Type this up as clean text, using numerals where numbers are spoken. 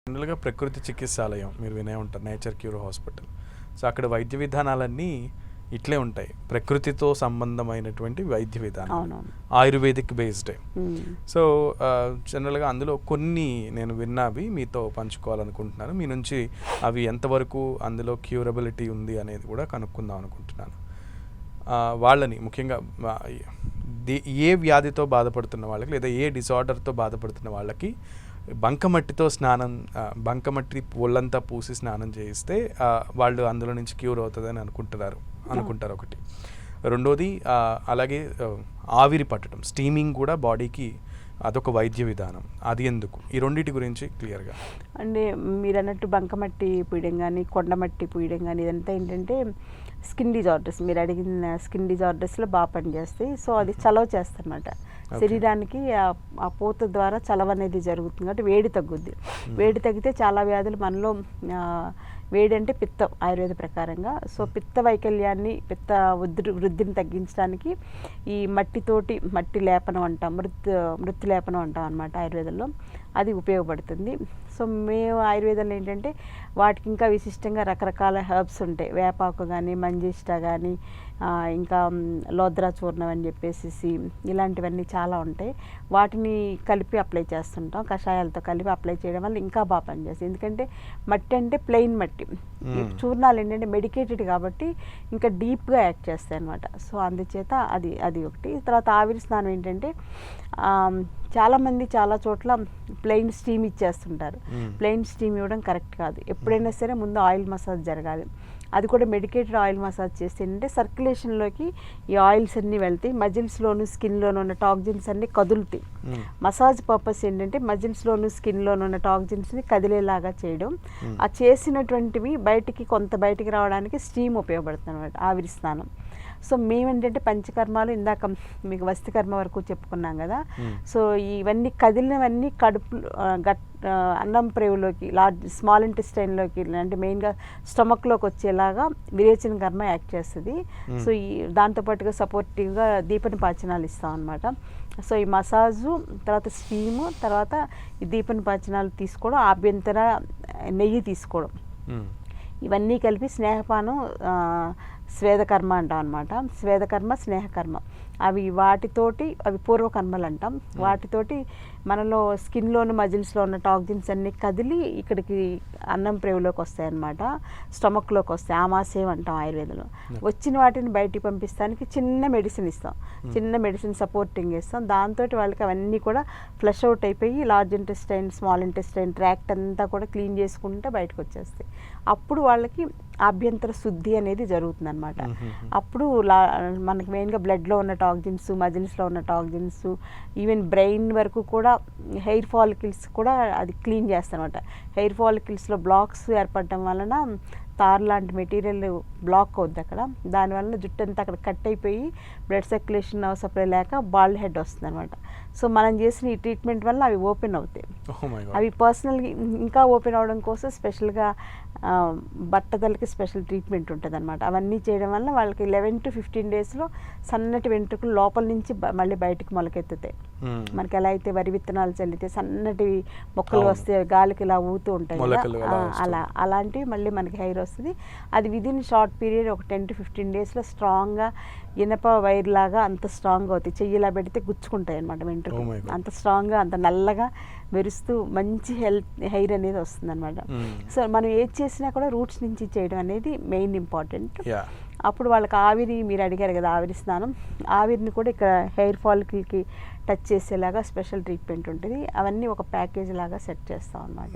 జనరల్గా ప్రకృతి చికిత్సాలయం మీరు వినే ఉంటారు, నేచర్ క్యూర్ హాస్పిటల్. సో అక్కడ వైద్య విధానాలన్నీ ఇట్లే ఉంటాయి, ప్రకృతితో సంబంధమైనటువంటి వైద్య విధానం, ఆయుర్వేదిక్ బేస్డే. సో జనరల్గా అందులో కొన్ని నేను విన్నవి మీతో పంచుకోవాలనుకుంటున్నాను. మీ నుంచి అవి ఎంతవరకు అందులో క్యూరబిలిటీ ఉంది అనేది కూడా కనుక్కుందాం అనుకుంటున్నాను. వాళ్ళని ముఖ్యంగా ఏ వ్యాధితో బాధపడుతున్న వాళ్ళకి లేదా ఏ డిసార్డర్తో బాధపడుతున్న వాళ్ళకి బంకమట్టితో స్నానం, బంకమట్టి ఒళ్ళంతా పూసి స్నానం చేయిస్తే వాళ్ళు అందులో నుంచి క్యూర్ అవుతుందని అనుకుంటారు ఒకటి. రెండోది అలాగే ఆవిరి పట్టడం, స్టీమింగ్ కూడా బాడీకి అదొక వైద్య విధానం. అది ఎందుకు? ఈ రెండింటి గురించి క్లియర్గా అంటే మీరు అన్నట్టు బంకమట్టి పూయడం కానీ కొండమట్టి పూయడం కానీ ఇదంతా ఏంటంటే స్కిన్ డిజార్డర్స్, మీరు అడిగిన స్కిన్ డిజార్డర్స్లో బాగా పనిచేస్తాయి. సో అది చలవ చేస్తారన్నమాట శరీరానికి. ఆ పూత ద్వారా చలవ అనేది జరుగుతుంది కాబట్టి వేడి తగ్గుద్ది. వేడి తగ్గితే చాలా వ్యాధులు మనలో, వేడి అంటే పిత్తం ఆయుర్వేద ప్రకారంగా. సో పిత్త వైకల్యాన్ని, పిత్త వృద్ధిని తగ్గించడానికి ఈ మట్టి లేపనం అంటాం, మృతి లేపనం అంటాం అన్నమాట ఆయుర్వేదంలో. అది ఉపయోగపడుతుంది. సో మేము ఆయుర్వేదంలో ఏంటంటే వాటికి ఇంకా విశిష్టంగా రకరకాల హెర్బ్స్ ఉంటాయి. వేపాకు కానీ, మంజిష్ట కానీ, ఇంకా లోద్రా చూర్ణం అని చెప్పేసి ఇలాంటివన్నీ చాలా ఉంటాయి. వాటిని కలిపి అప్లై చేస్తుంటాం, కషాయాలతో కలిపి అప్లై చేయడం వల్ల ఇంకా బాగా పనిచేస్తుంది. ఎందుకంటే మట్టి అంటే ప్లెయిన్ మట్టి, చూర్ణాలు ఏంటంటే మెడికేటెడ్ కాబట్టి ఇంకా డీప్గా యాక్ట్ చేస్తాయి అన్నమాట. సో అందుచేత అది ఒకటి. తర్వాత ఆవిరి స్నానం ఏంటంటే చాలామంది చాలా చోట్ల ప్లెయిన్ స్టీమ్ ఇచ్చేస్తుంటారు. ప్లెయిన్ స్టీమ్ ఇవ్వడం కరెక్ట్ కాదు. ఎప్పుడైనా సరే ముందు ఆయిల్ మసాజ్ జరగాలి. అది కూడా మెడికేటెడ్ ఆయిల్ మసాజ్ చేస్తే ఏంటంటే సర్క్యులేషన్లోకి ఈ ఆయిల్స్ అన్నీ వెళ్తాయి, మజిల్స్లోను స్కిన్లోను ఉన్న టాక్సిన్స్ అన్నీ కదులుతాయి. మసాజ్ పర్పస్ ఏంటంటే మజిల్స్లోను స్కిన్లోను ఉన్న టాక్సిన్స్ని కదిలేలాగా చేయడం. ఆ చేసినటువంటివి బయటికి రావడానికి స్టీమ్ ఉపయోగపడుతుంది అన్నమాట ఆవిరి స్నానం. సో మేమేంటంటే పంచకర్మాలు ఇందాక మీకు వస్తికర్మ వరకు చెప్పుకున్నాం కదా. సో ఇవన్నీ కదిలినవన్నీ కడుపు అన్నం ప్రేవులోకి, స్మాల్ ఇంటెస్టైన్లోకి, అంటే మెయిన్గా స్టమక్లోకి వచ్చేలాగా విరేచన కర్మ యాక్ట్ చేస్తుంది. సో దాంతోపాటుగా సపోర్టివ్గా దీపనిపాచనాలు ఇస్తాం అనమాట. సో ఈ మసాజు, తర్వాత స్టీము, తర్వాత ఈ దీపనిపాచనాలు తీసుకోవడం, ఆభ్యంతర నెయ్యి తీసుకోవడం, ఇవన్నీ కలిపి స్నేహపానం, స్వేదకర్మ అంటాం అనమాట. స్వేదకర్మ, స్నేహకర్మ అవి పూర్వకర్మలు అంటాం. వాటితోటి మనలో స్కిన్లోను మజిల్స్లో ఉన్న టాక్సిన్స్ అన్నీ కదిలి ఇక్కడికి అన్నం ప్రేవులోకి వస్తాయి అన్నమాట, స్టమక్లోకి వస్తాయి. ఆమాశయం అంటాం ఆయుర్వేదంలో. వచ్చిన వాటిని బయటికి పంపిస్తానికి చిన్న మెడిసిన్ ఇస్తాం, చిన్న మెడిసిన్ సపోర్టింగ్ ఇస్తాం. దాంతో వాళ్ళకి అవన్నీ కూడా ఫ్లష్ అవుట్ అయిపోయి large intestine, small intestine tract అంతా కూడా క్లీన్ చేసుకుంటే బయటకు వచ్చేస్తాయి. అప్పుడు వాళ్ళకి ఆభ్యంతర శుద్ధి అనేది జరుగుతుంది అనమాట. అప్పుడు మనకి మెయిన్గా బ్లడ్లో ఉన్న టాక్సిన్స్, మజిల్స్లో ఉన్న టాక్సిన్స్, ఈవెన్ బ్రెయిన్ వరకు కూడా, హెయిర్ ఫాలికల్స్ కూడా అది క్లీన్ చేస్తాను అనమాట. హెయిర్ ఫాలికల్స్లో బ్లాక్స్ ఏర్పడటం వలన తార్ లాంటి మెటీరియల్ బ్లాక్ అవుద్ది అక్కడ. దానివల్ల జుట్టు అంతా అక్కడ కట్ అయిపోయి బ్లడ్ సర్క్యులేషన్ సప్లై లేక బాల్డ్ హెడ్ వస్తుంది అనమాట. సో మనం చేసిన ఈ ట్రీట్మెంట్ వల్ల అవి ఓపెన్ అవుతాయి. అవి పర్సనల్గా ఇంకా ఓపెన్ అవడం కోసం స్పెషల్గా బట్టతలకి స్పెషల్ ట్రీట్మెంట్ ఉంటుంది అనమాట. అవన్నీ చేయడం వల్ల వాళ్ళకి 11 to 15 డేస్లో సన్నటి వెంట్రుకలు లోపల నుంచి మళ్ళీ బయటకు మొలకెత్తుతాయి. మనకి ఎలా అయితే వరి విత్తనాలు చల్లితే సన్నటి మొక్కలు వస్తే గాలికి ఇలా ఊతూ ఉంటాయి కదా, అలాంటివి మళ్ళీ మనకి హెయిర్ వస్తుంది. అది విదిన్ షార్ట్ పీరియడ్ ఒక 10 to 15 డేస్లో స్ట్రాంగ్గా ఇనప వైర్ లాగా అంత స్ట్రాంగ్గా అవుతాయి. చెయ్యిలా పెడితే గుచ్చుకుంటాయి అనమాట వెంట్రుకలు. అంత స్ట్రాంగ్గా, అంత నల్లగా మెరుస్తూ మంచి హెయిర్ అనేది వస్తుంది అనమాట. సో మనం ఏది చేసినా కూడా రూట్స్ నుంచి చేయడం అనేది మెయిన్ ఇంపార్టెంట్. అప్పుడు వాళ్ళకి ఆవిరి, మీరు అడిగారు కదా ఆవిరి స్నానం, ఆవిరిని కూడా ఇక్కడ హెయిర్ ఫాలికల్కి టచ్ చేసేలాగా స్పెషల్ ట్రీట్మెంట్ ఉంటుంది. అవన్నీ ఒక ప్యాకేజ్ లాగా సెట్ చేస్తాం అన్నమాట.